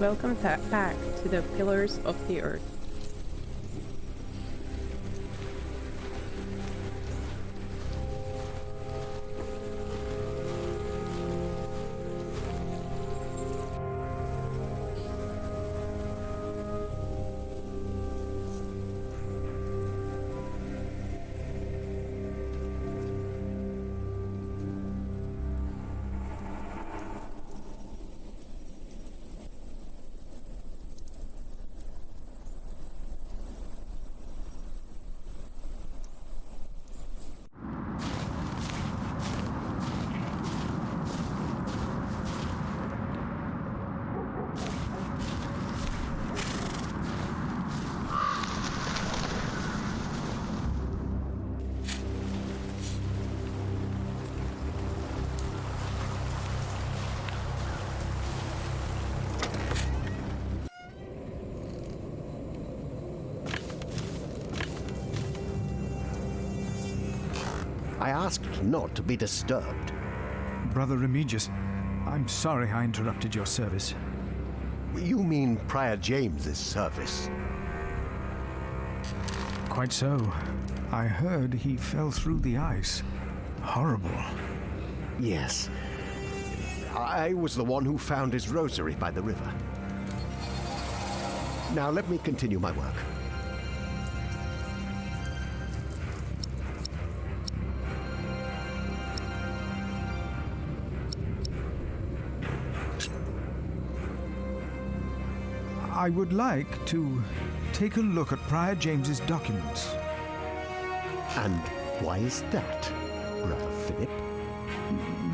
Welcome back to the Pillars of the Earth. I asked not to be disturbed. Brother Remigius, I'm sorry I interrupted your service. You mean Prior James's service? Quite so. I heard he fell through the ice. Horrible. Yes. I was the one who found his rosary by the river. Now let me continue my work. I would like to take a look at Prior James's documents. And why is that, Brother Philip?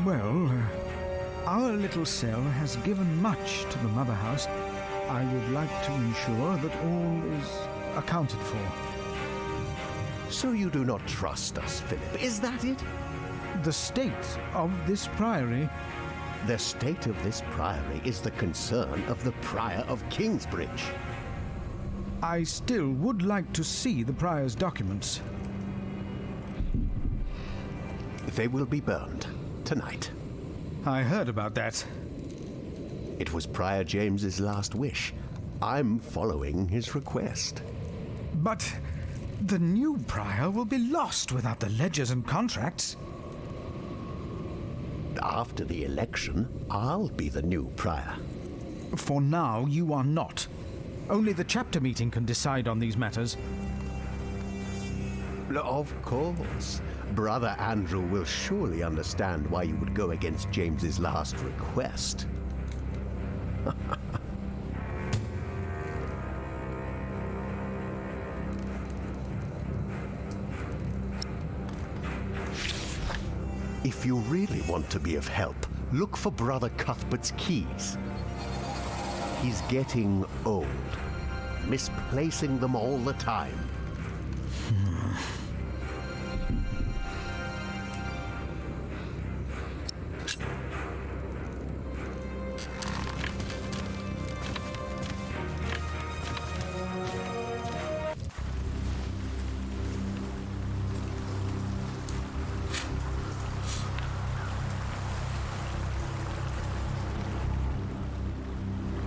Well, our little cell has given much to the Mother House. I would like to ensure that all is accounted for. So you do not trust us, Philip, is that it? The state of this priory... The state of this priory is the concern of the Prior of Kingsbridge. I still would like to see the prior's documents. They will be burned tonight. I heard about that. It was Prior James's last wish. I'm following his request. But the new prior will be lost without the ledgers and contracts. After the election, I'll be the new prior. For now, you are not. Only the chapter meeting can decide on these matters. Of course. Brother Andrew will surely understand why you would go against James's last request. If you really want to be of help, look for Brother Cuthbert's keys. He's getting old, misplacing them all the time.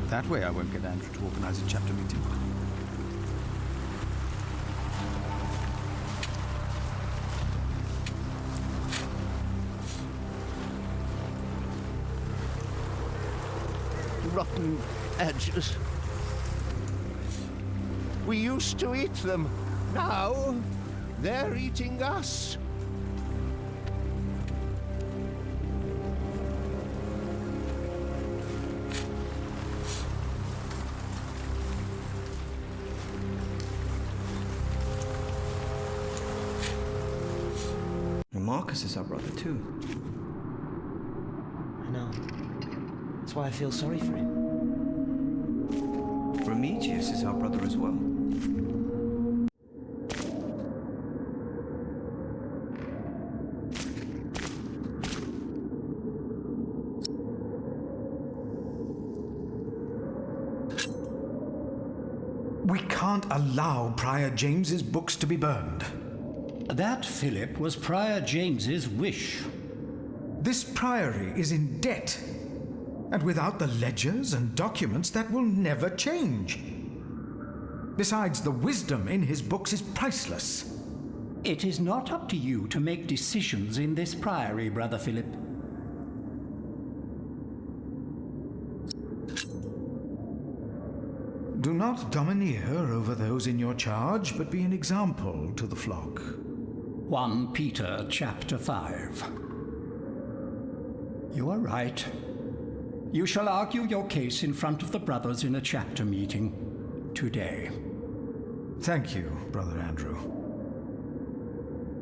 That way I won't get Andrew to organize a chapter meeting. Rotten edges. We used to eat them. Now, they're eating us. Marcus is our brother too. I know. That's why I feel sorry for him. Remigius is our brother as well. We can't allow Prior James's books to be burned. That, Philip, was Prior James's wish. This priory is in debt, And without the ledgers and documents, that will never change. Besides, the wisdom in his books is priceless. It is not up to you to make decisions in this priory, Brother Philip. Do not domineer over those in your charge, but be an example to the flock. 1 Peter chapter 5. You are right. You shall argue your case in front of the brothers in a chapter meeting today. Thank you, Brother Andrew.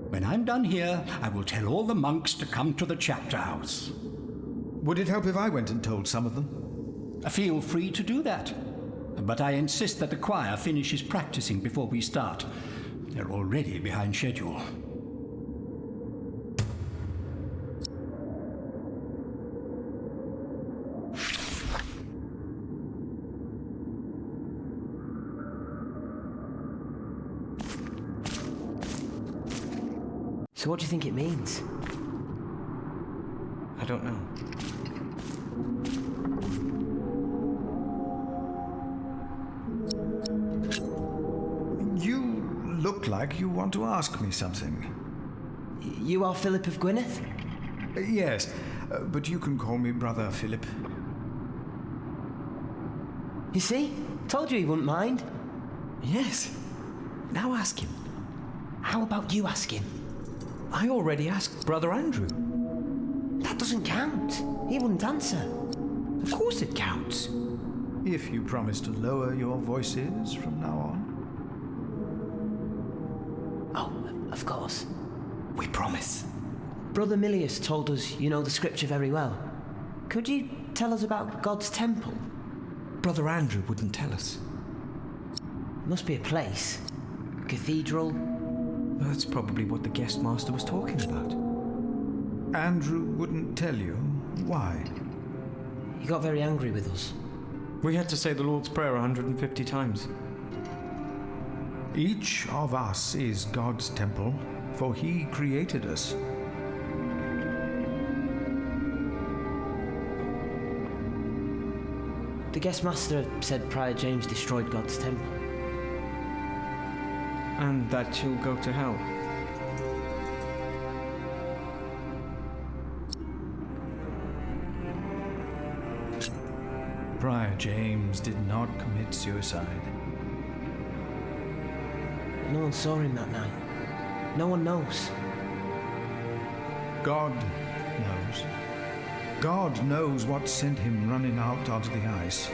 When I'm done here, I will tell all the monks to come to the chapter house. Would it help if I went and told some of them? Feel free to do that. But I insist that the choir finishes practicing before we start. They're already behind schedule. So what do you think it means? I don't know. You look like you want to ask me something. You are Philip of Gwynedd? Yes, but you can call me Brother Philip. You see? Told you he wouldn't mind. Yes. Now ask him. How about you ask him? I already asked Brother Andrew. That doesn't count. He wouldn't answer. Of course it counts. If you promise to lower your voices from now on. Oh, of course. We promise. Brother Milius told us you know the scripture very well. Could you tell us about God's temple? Brother Andrew wouldn't tell us. Must be a place. Cathedral. That's probably what the guest master was talking about. Andrew wouldn't tell you why. He got very angry with us. We had to say the Lord's Prayer 150 times. Each of us is God's temple, for he created us. The guest master said Prior James destroyed God's temple. And that you'll go to hell. Prior James did not commit suicide. No one saw him that night. No one knows. God knows. God knows what sent him running out onto the ice.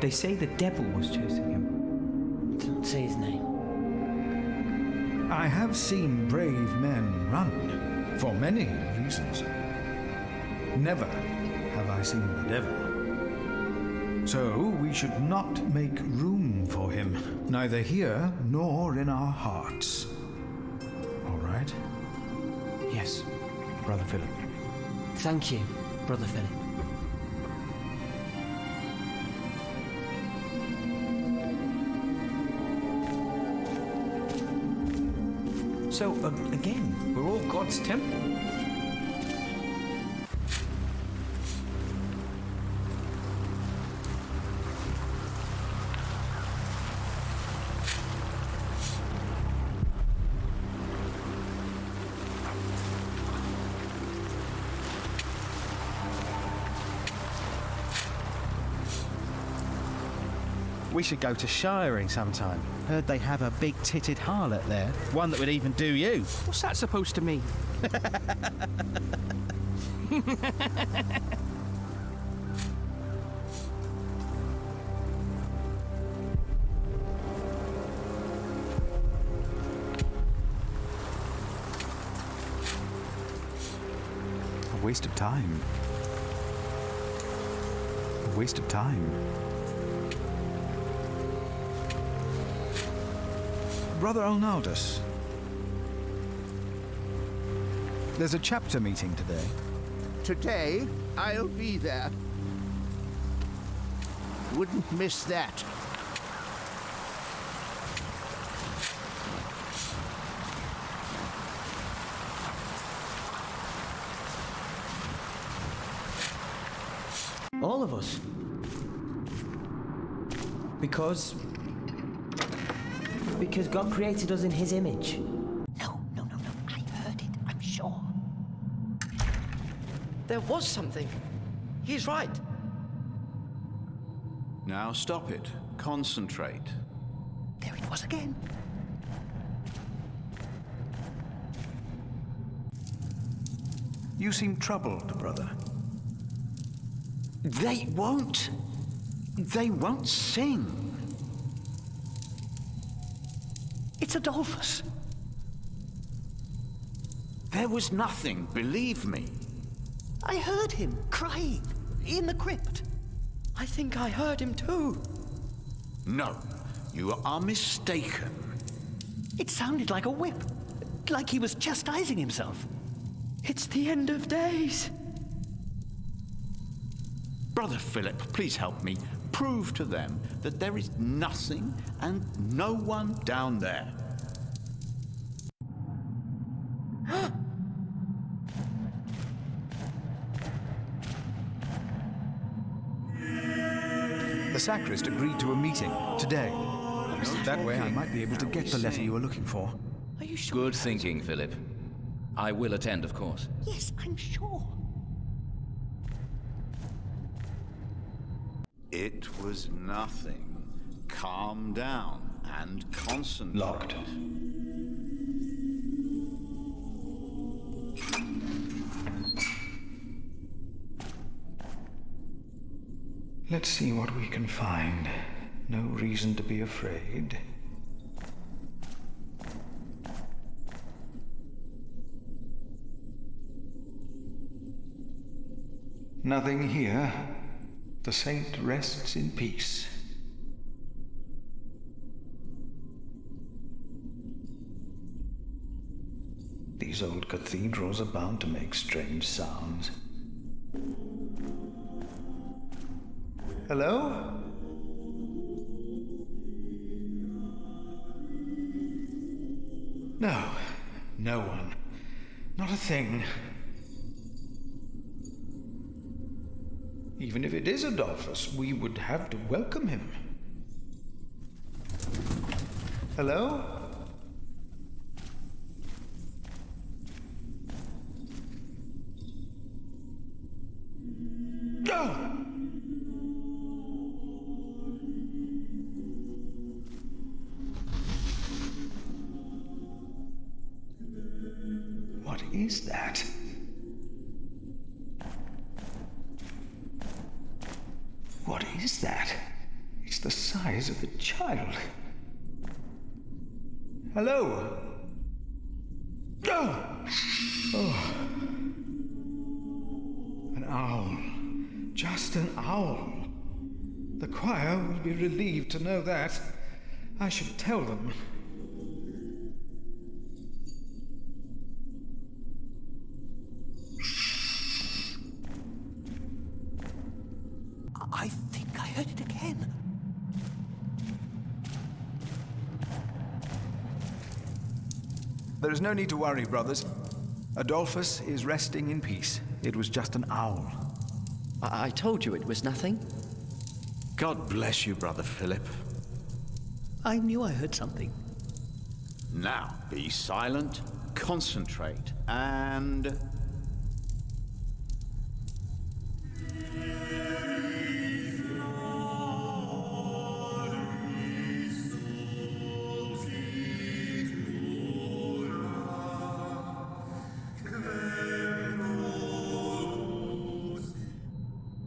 They say the devil was chasing him. Don't say his name. I have seen brave men run, for many reasons. Never have I seen the devil. So we should not make room for him, neither here nor in our hearts. All right? Yes, Brother Philip. Thank you, Brother Philip. So, again, we're all God's temple. We should go to shiring sometime. Heard they have a big-titted harlot there. One that would even do you. What's that supposed to mean? A waste of time. A waste of time. Brother Arnaldus, there's a chapter meeting today. Today, I'll be there. Wouldn't miss that. All of us. Because God created us in His image. No. I heard it, I'm sure. There was something. He's right. Now stop it. Concentrate. There it was again. You seem troubled, brother. They won't sing. It's Adolphus. There was nothing, believe me. I heard him crying in the crypt. I think I heard him too. No, you are mistaken. It sounded like a whip, like he was chastising himself. It's the end of days. Brother Philip, please help me. Prove to them that there is nothing and no one down there. The sacrist agreed to a meeting today. That way I might be able to get the letter you were looking for. Are you sure? Good thinking, Philip. I will attend, of course. Yes, I'm sure. It was nothing. Calm down and concentrate. Locked. Let's see what we can find. No reason to be afraid. Nothing here. The saint rests in peace. These old cathedrals are bound to make strange sounds. Hello? No, no one. Not a thing. Even if it is Adolphus, we would have to welcome him. Hello? No! What is that? What is that? It's the size of a child. Hello? Oh! Oh. An owl. Just an owl. The choir will be relieved to know that. I should tell them. I think I heard it again. There is no need to worry, brothers. Adolphus is resting in peace. It was just an owl. I told you it was nothing. God bless you, Brother Philip. I knew I heard something. Now, be silent, concentrate, and...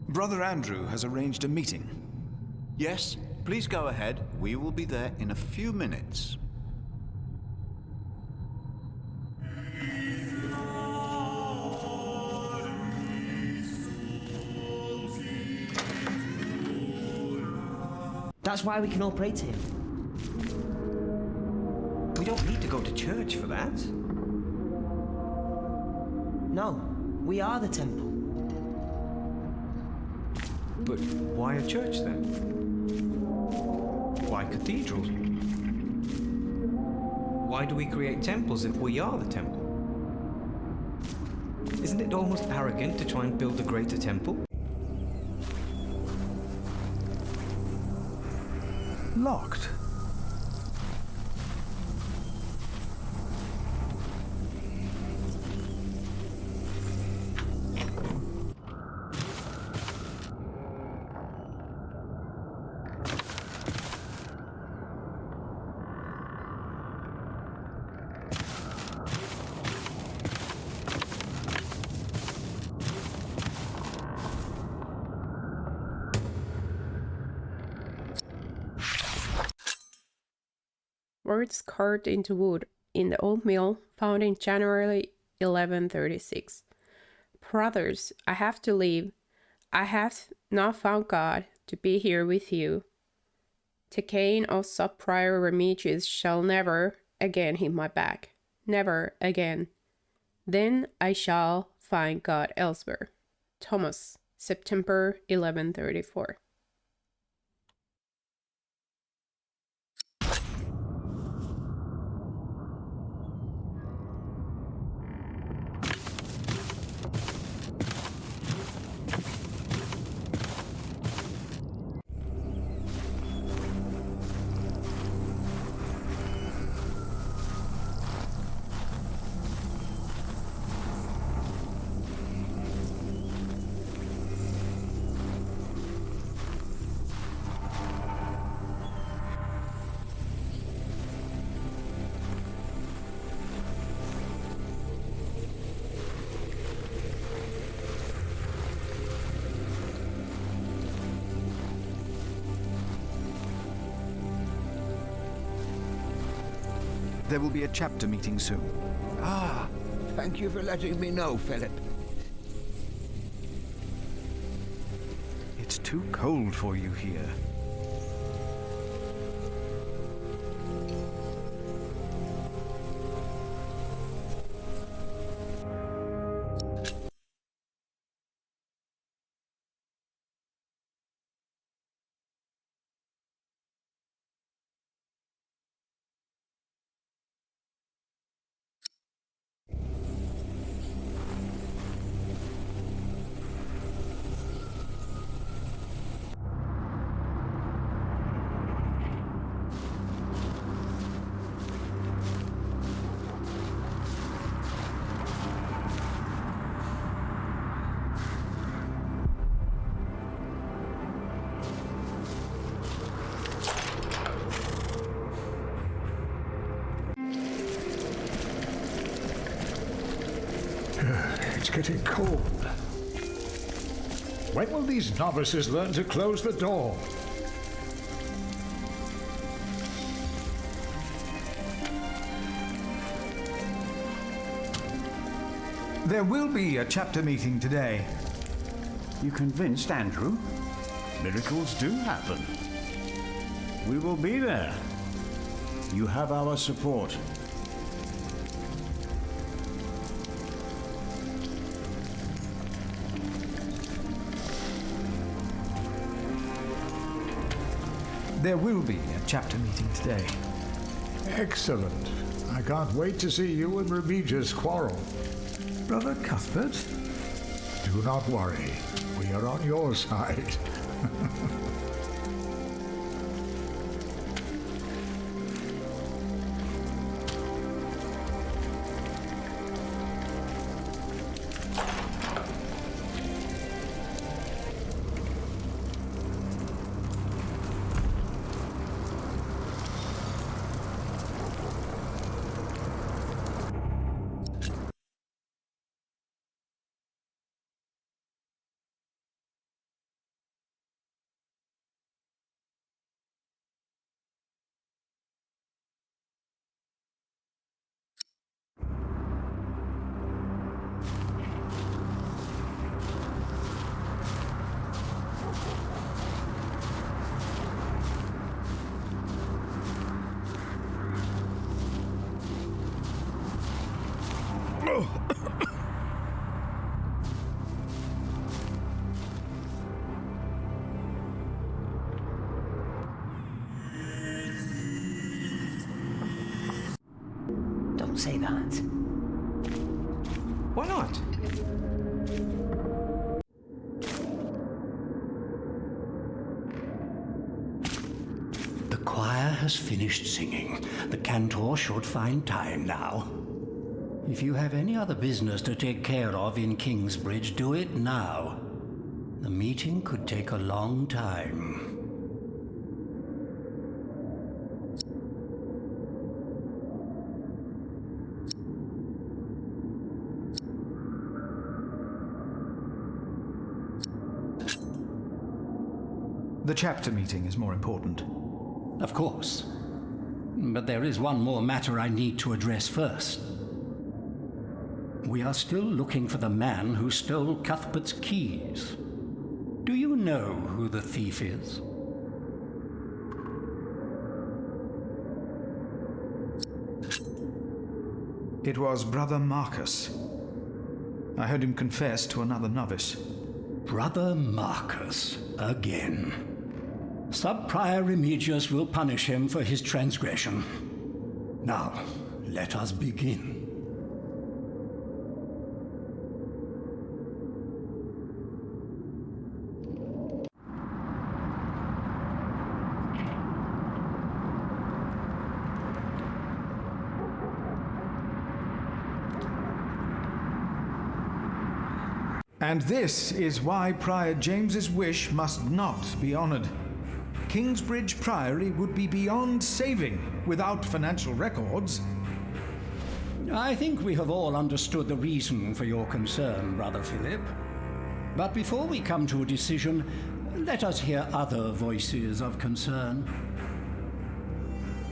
Brother Andrew has arranged a meeting. Yes, please go ahead. We will be there in a few minutes. That's why we can all pray to him. we don't need to go to church for that. No, we are the temple. But why a church then? Why cathedrals? Why do we create temples if we are the temple? Isn't it almost arrogant to try and build a greater temple? locked. Words carved into wood in the old mill found in January 1136. Brothers, I have to leave. I have not found God to be here with you. The cane of sub-prior Remigius shall never again hit my back. Never again. Then I shall find God elsewhere. Thomas, September 1134. There will be a chapter meeting soon. Ah, thank you for letting me know, Philip. It's too cold for you here. It's getting cold. When will these novices learn to close the door? There will be a chapter meeting today. You convinced Andrew? Miracles do happen. We will be there. You have our support. There will be a chapter meeting today. Excellent. I can't wait to see you and Remigius quarrel. Brother Cuthbert? Do not worry. We are on your side. Don't say that. Why not? The choir has finished singing. The cantor should find time now. If you have any other business to take care of in Kingsbridge, do it now. The meeting could take a long time. The chapter meeting is more important. Of course. But there is one more matter I need to address first. We are still looking for the man who stole Cuthbert's keys. Do you know who the thief is? It was Brother Marcus. I heard him confess to another novice. Brother Marcus, again. Sub-Prior Remigius will punish him for his transgression. Now, let us begin. And this is why Prior James's wish must not be honoured. Kingsbridge Priory would be beyond saving without financial records. I think we have all understood the reason for your concern, Brother Philip. But before we come to a decision, let us hear other voices of concern.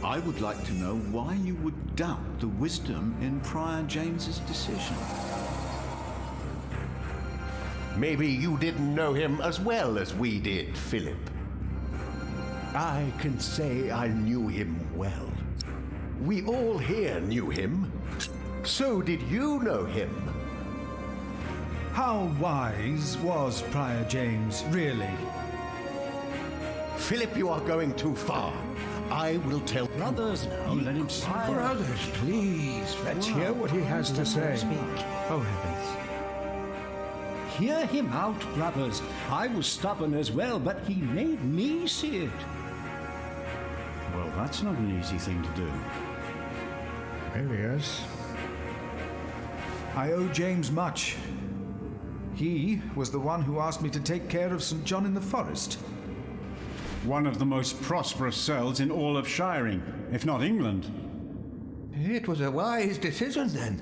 I would like to know why you would doubt the wisdom in Prior James's decision. Maybe you didn't know him as well as we did, Philip. I can say I knew him well. We all here knew him. So did you know him? How wise was Prior James, really? Philip, you are going too far. I will tell brothers now. Let him speak. Brothers, please. Let's hear what he has to say. Oh, heavens. Hear him out, brothers. I was stubborn as well, but he made me see it. Well, that's not an easy thing to do. Elias. I owe James much. He was the one who asked me to take care of St. John in the Forest. One of the most prosperous cells in all of Shiring, if not England. It was a wise decision, then.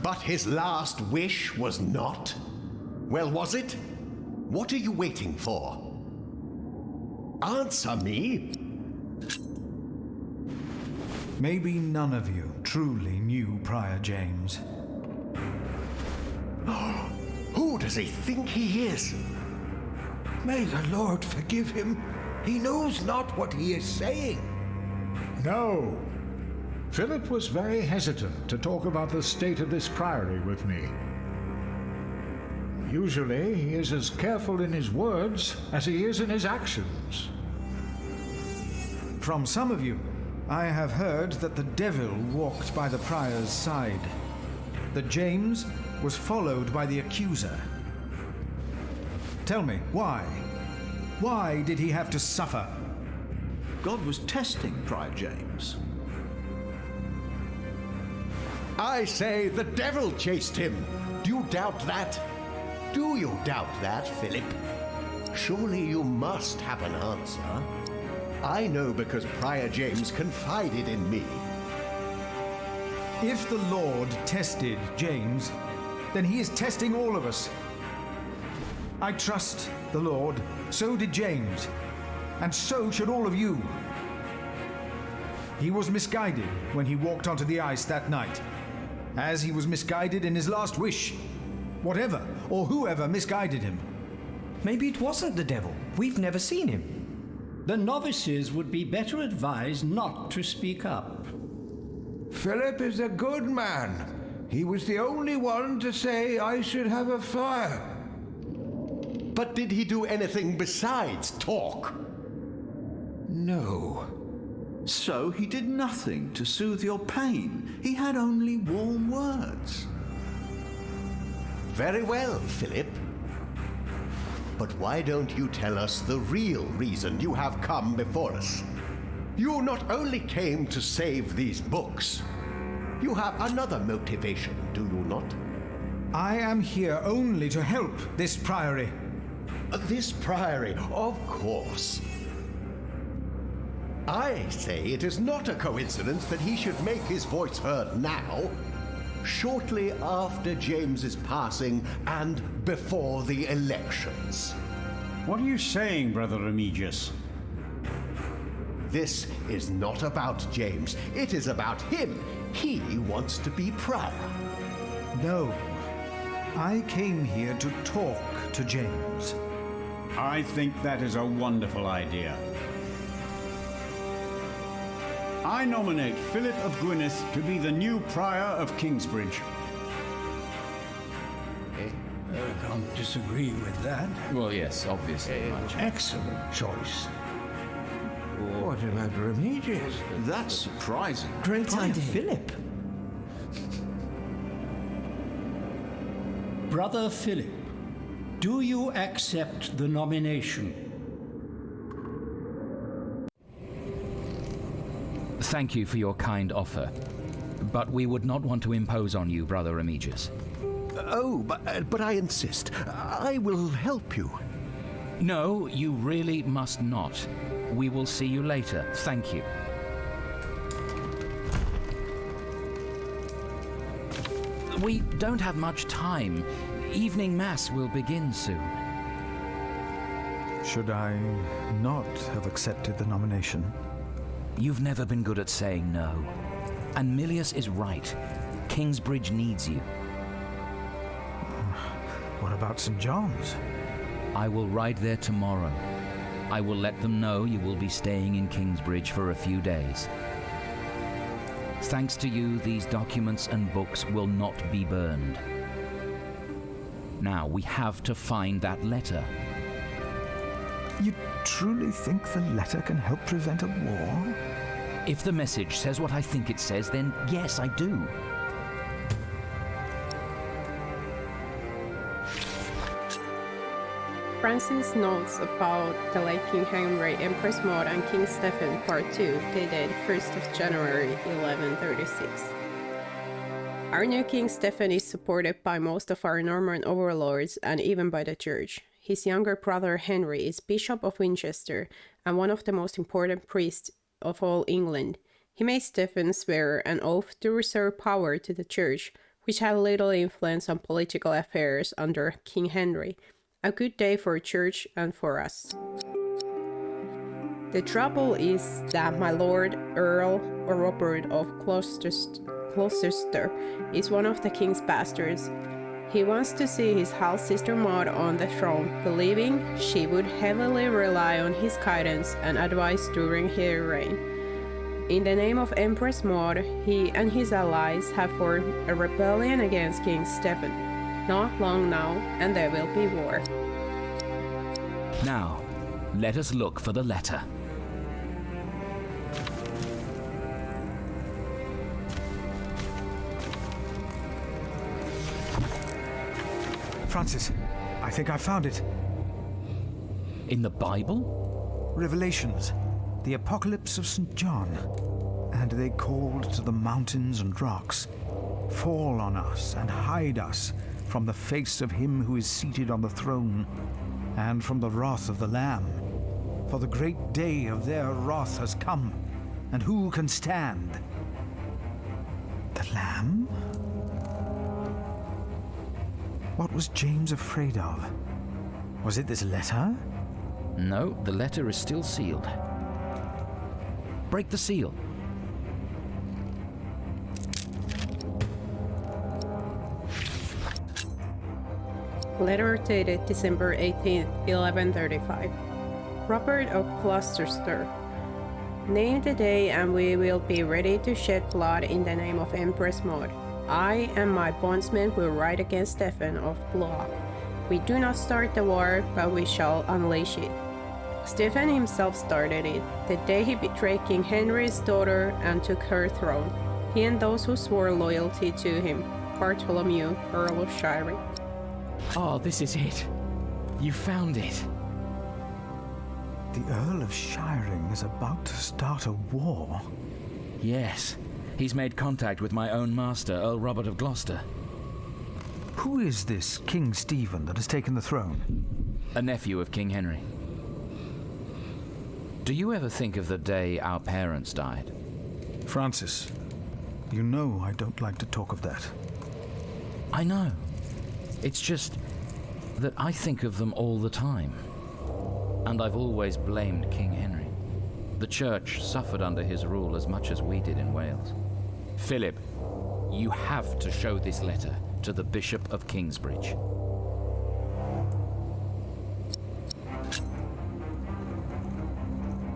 But his last wish was not? Well, was it? What are you waiting for? Answer me! Maybe none of you truly knew Prior James. Who does he think he is? May the Lord forgive him. He knows not what he is saying. No. Philip was very hesitant to talk about the state of this priory with me. Usually, he is as careful in his words as he is in his actions. From some of you, I have heard that the devil walked by the prior's side, that James was followed by the accuser. Tell me, why? Why did he have to suffer? God was testing Prior James. I say the devil chased him. Do you doubt that? Do you doubt that, Philip? Surely you must have an answer. I know because Prior James confided in me. If the Lord tested James, then he is testing all of us. I trust the Lord, so did James, and so should all of you. He was misguided when he walked onto the ice that night, as he was misguided in his last wish. Whatever or whoever misguided him. Maybe it wasn't the devil. We've never seen him. The novices would be better advised not to speak up. Philip is a good man. He was the only one to say I should have a fire. But did he do anything besides talk? No. So he did nothing to soothe your pain. He had only warm words. Very well, Philip. But why don't you tell us the real reason you have come before us? You not only came to save these books, you have another motivation, do you not? I am here only to help this priory. This priory, of course. I say it is not a coincidence that he should make his voice heard now, shortly after James's passing and before the elections. What are you saying, Brother Remigius? This is not about James. It is about him. He wants to be prior. No. I came here to talk to James. I think that is a wonderful idea. I nominate Philip of Gwynedd to be the new prior of Kingsbridge. I can't disagree with that. Well, yes, obviously. Excellent choice. What about Remigius? That's surprising. Great idea. Philip. Brother Philip, do you accept the nomination? Thank you for your kind offer, but we would not want to impose on you, Brother Remigius. But I insist. I will help you. No, you really must not. We will see you later. Thank you. We don't have much time. Evening Mass will begin soon. Should I not have accepted the nomination? You've never been good at saying no. And Milius is right. Kingsbridge needs you. What about St. John's? I will ride there tomorrow. I will let them know you will be staying in Kingsbridge for a few days. Thanks to you, these documents and books will not be burned. Now, we have to find that letter. You truly think the letter can help prevent a war? If the message says what I think it says, then yes, I do. Francis notes about the late King Henry, Empress Maud, and King Stephen Part 2, dated 1st of January 1136. Our new King Stephen is supported by most of our Norman overlords and even by the Church. His younger brother Henry is Bishop of Winchester and one of the most important priests of all England. He made Stephen swear an oath to reserve power to the Church, which had little influence on political affairs under King Henry. A good day for Church and for us. The trouble is that my Lord Earl Robert of Gloucester is one of the king's bastards. He wants to see his half-sister Maud on the throne, believing she would heavily rely on his guidance and advice during her reign. In the name of Empress Maud, he and his allies have formed a rebellion against King Stephen. Not long now, and there will be war. Now, let us look for the letter. Francis, I think I found it. In the Bible? Revelations, the Apocalypse of St. John. And they called to the mountains and rocks, "Fall on us and hide us from the face of him who is seated on the throne, and from the wrath of the Lamb. For the great day of their wrath has come, and who can stand?" The Lamb? What was James afraid of? Was it this letter? No, the letter is still sealed. Break the seal. Letter dated December 18, 1135. Robert of Gloucester. Name the day and we will be ready to shed blood in the name of Empress Maud. I and my bondsmen will ride against Stephen of Blois. We do not start the war, but we shall unleash it. Stephen himself started it, the day he betrayed King Henry's daughter and took her throne. He and those who swore loyalty to him. Bartholomew, Earl of Shirley. Oh, this is it. You found it. The Earl of Shiring is about to start a war. Yes. He's made contact with my own master, Earl Robert of Gloucester. Who is this King Stephen that has taken the throne? A nephew of King Henry. Do you ever think of the day our parents died? Francis, you know I don't like to talk of that. I know. It's just that I think of them all the time. And I've always blamed King Henry. The church suffered under his rule as much as we did in Wales. Philip, you have to show this letter to the Bishop of Kingsbridge.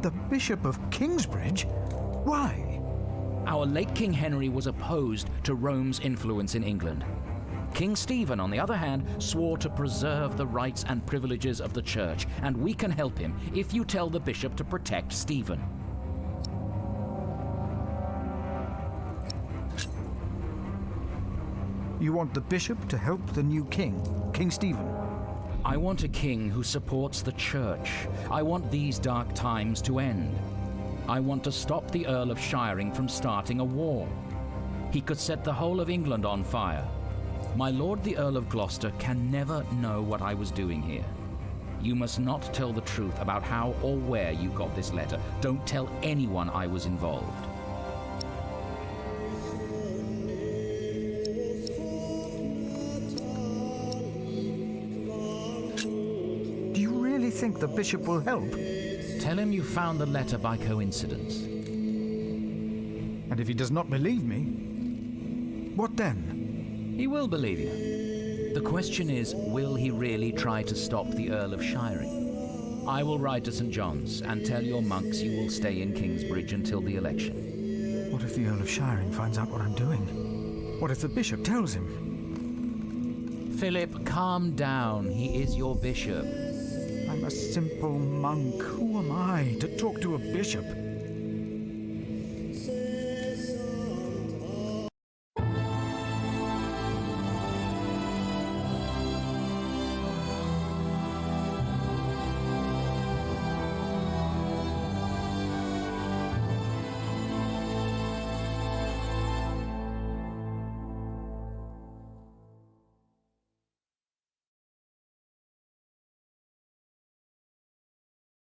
The Bishop of Kingsbridge? Why? Our late King Henry was opposed to Rome's influence in England. King Stephen, on the other hand, swore to preserve the rights and privileges of the church, and we can help him if you tell the bishop to protect Stephen. You want the bishop to help the new king, King Stephen? I want a king who supports the church. I want these dark times to end. I want to stop the Earl of Shiring from starting a war. He could set the whole of England on fire. My lord the Earl of Gloucester can never know what I was doing here. You must not tell the truth about how or where you got this letter. Don't tell anyone I was involved. Do you really think the bishop will help? Tell him you found the letter by coincidence. And if he does not believe me, what then? He will believe you. The question is, will he really try to stop the Earl of Shiring? I will ride to St. John's and tell your monks you will stay in Kingsbridge until the election. What if the Earl of Shiring finds out what I'm doing? What if the bishop tells him? Philip, calm down. He is your bishop. I'm a simple monk. Who am I to talk to a bishop?